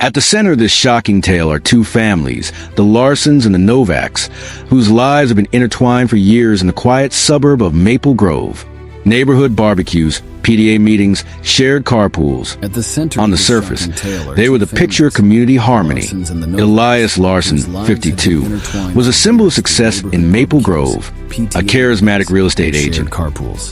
At the center of this shocking tale are two families, the Larsons and the Novaks, whose lives have been intertwined for years in the quiet suburb of Maple Grove. Neighborhood barbecues, PDA meetings, shared carpools. At the center On the surface, they were the picture of community harmony. Elias Larson, 52, was a symbol of success in Maple Grove, a charismatic real estate agent.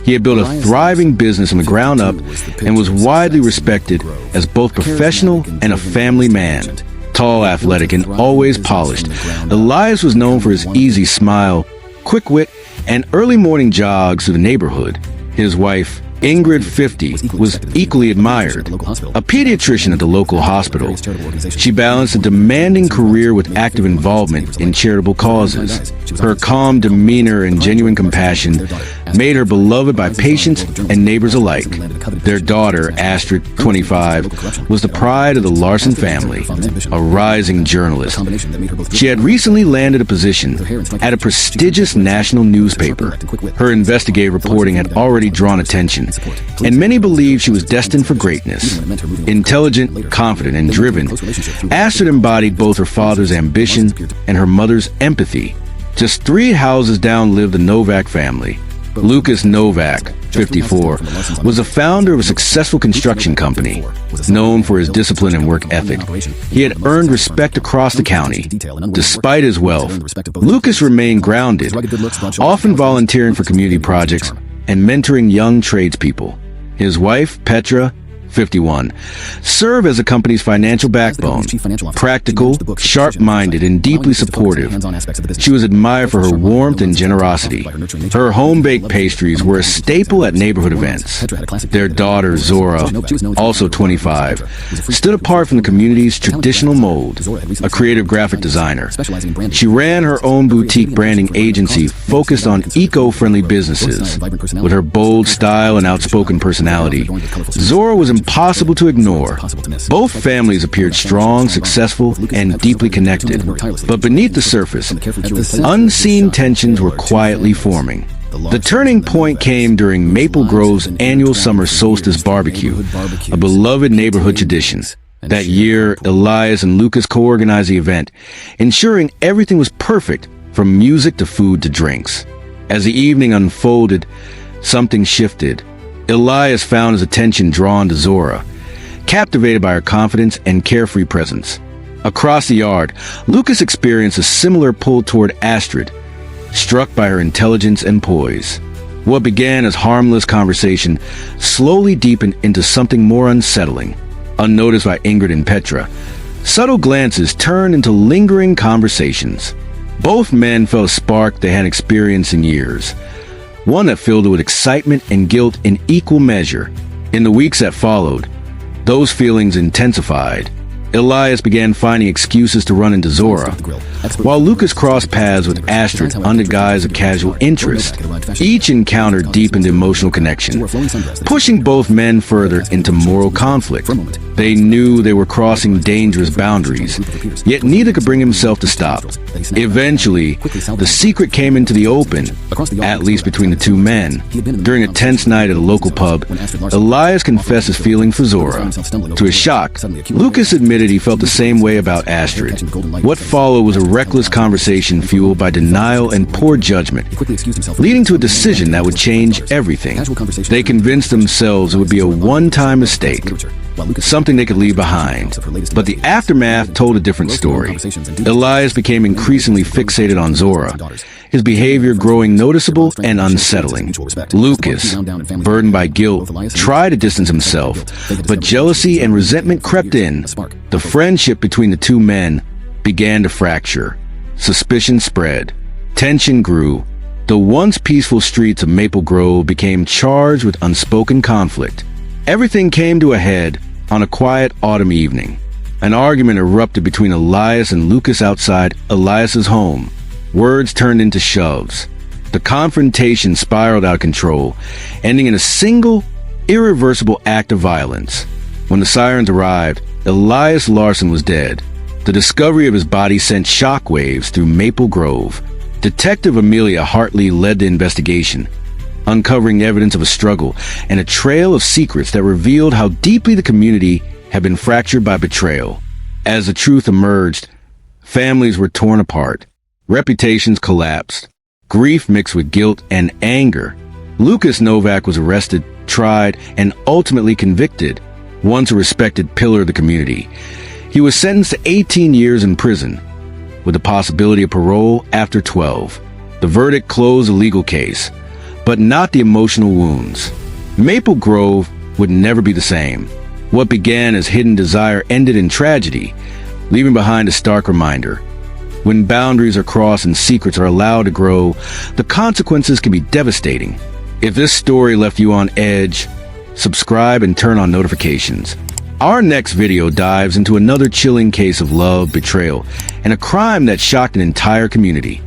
He had built a thriving business from the ground up and was widely respected as both professional and a family man. Tall, athletic, and always polished, Elias was known for his easy smile, quick wit, and early morning jogs to the neighborhood. His wife, Ingrid, 50, was equally admired. A pediatrician at the local hospital, she balanced a demanding career with active involvement in charitable causes. Her calm demeanor and genuine compassion made her beloved by patients and neighbors alike. Their daughter, Astrid, 25, was the pride of the Larson family, a rising journalist. She had recently landed a position at a prestigious national newspaper. Her investigative reporting had already drawn attention, and many believed she was destined for greatness. Intelligent, confident, and driven, Astrid embodied both her father's ambition and her mother's empathy. Just 3 houses down lived the Novak family. Lucas Novak, 54, was the founder of a successful construction company. Known for his discipline and work ethic, he had earned respect across the county. Despite his wealth, Lucas remained grounded, often volunteering for community projects and mentoring young tradespeople. His wife, Petra, 51, served as the company's financial backbone. Practical, sharp-minded, and deeply supportive, she was admired for her warmth and generosity. Her home-baked pastries were a staple at neighborhood events. Their daughter, Zora, also 25, stood apart from the community's traditional mold, a creative graphic designer. She ran her own boutique branding agency focused on eco-friendly businesses. With her bold style and outspoken personality, Zora was impossible to ignore. Both families appeared strong, successful, and deeply connected. But beneath the surface, unseen tensions were quietly forming. The turning point came during Maple Grove's annual summer solstice barbecue, a beloved neighborhood tradition. That year, Elias and Lucas co-organized the event, ensuring everything was perfect, from music to food to drinks. As the evening unfolded, something shifted. Elias found his attention drawn to Zora, captivated by her confidence and carefree presence. Across the yard, Lucas experienced a similar pull toward Astrid, struck by her intelligence and poise. What began as harmless conversation slowly deepened into something more unsettling. Unnoticed by Ingrid and Petra, subtle glances turned into lingering conversations. Both men felt a spark they hadn't experienced in years, one that filled it with excitement and guilt in equal measure. In the weeks that followed, those feelings intensified. Elias began finding excuses to run into Zora, while Lucas crossed paths with Astrid under guise of casual interest. Each encounter deepened emotional connection, pushing both men further into moral conflict. They knew they were crossing dangerous boundaries, yet neither could bring himself to stop. Eventually, the secret came into the open, at least between the two men. During a tense night at a local pub, Elias confessed his feeling for Zora. To his shock, Lucas admitted he felt the same way about Astrid. What followed was a reckless conversation fueled by denial and poor judgment, leading to a decision that would change everything. They convinced themselves it would be a one-time mistake, something they could leave behind. But the aftermath told a different story. Elias became increasingly fixated on Zora, his behavior growing noticeable and unsettling. Lucas, burdened by guilt, tried to distance himself, but jealousy and resentment crept in. The friendship between the two men began to fracture. Suspicion spread. Tension grew. The once peaceful streets of Maple Grove became charged with unspoken conflict. Everything came to a head on a quiet autumn evening. An argument erupted between Elias and Lucas outside Elias's home. Words turned into shoves. The confrontation spiraled out of control, ending in a single, irreversible act of violence. When the sirens arrived, Elias Larson was dead. The discovery of his body sent shockwaves through Maple Grove. Detective Amelia Hartley led the investigation, uncovering evidence of a struggle and a trail of secrets that revealed how deeply the community had been fractured by betrayal. As the truth emerged, families were torn apart, reputations collapsed, grief mixed with guilt and anger. Lucas Novak was arrested, tried, and ultimately convicted, once a respected pillar of the community. He was sentenced to 18 years in prison, with the possibility of parole after 12. The verdict closed the legal case, but not the emotional wounds. Maple Grove would never be the same. What began as hidden desire ended in tragedy, leaving behind a stark reminder. When boundaries are crossed and secrets are allowed to grow, the consequences can be devastating. If this story left you on edge, subscribe and turn on notifications. Our next video dives into another chilling case of love, betrayal, and a crime that shocked an entire community.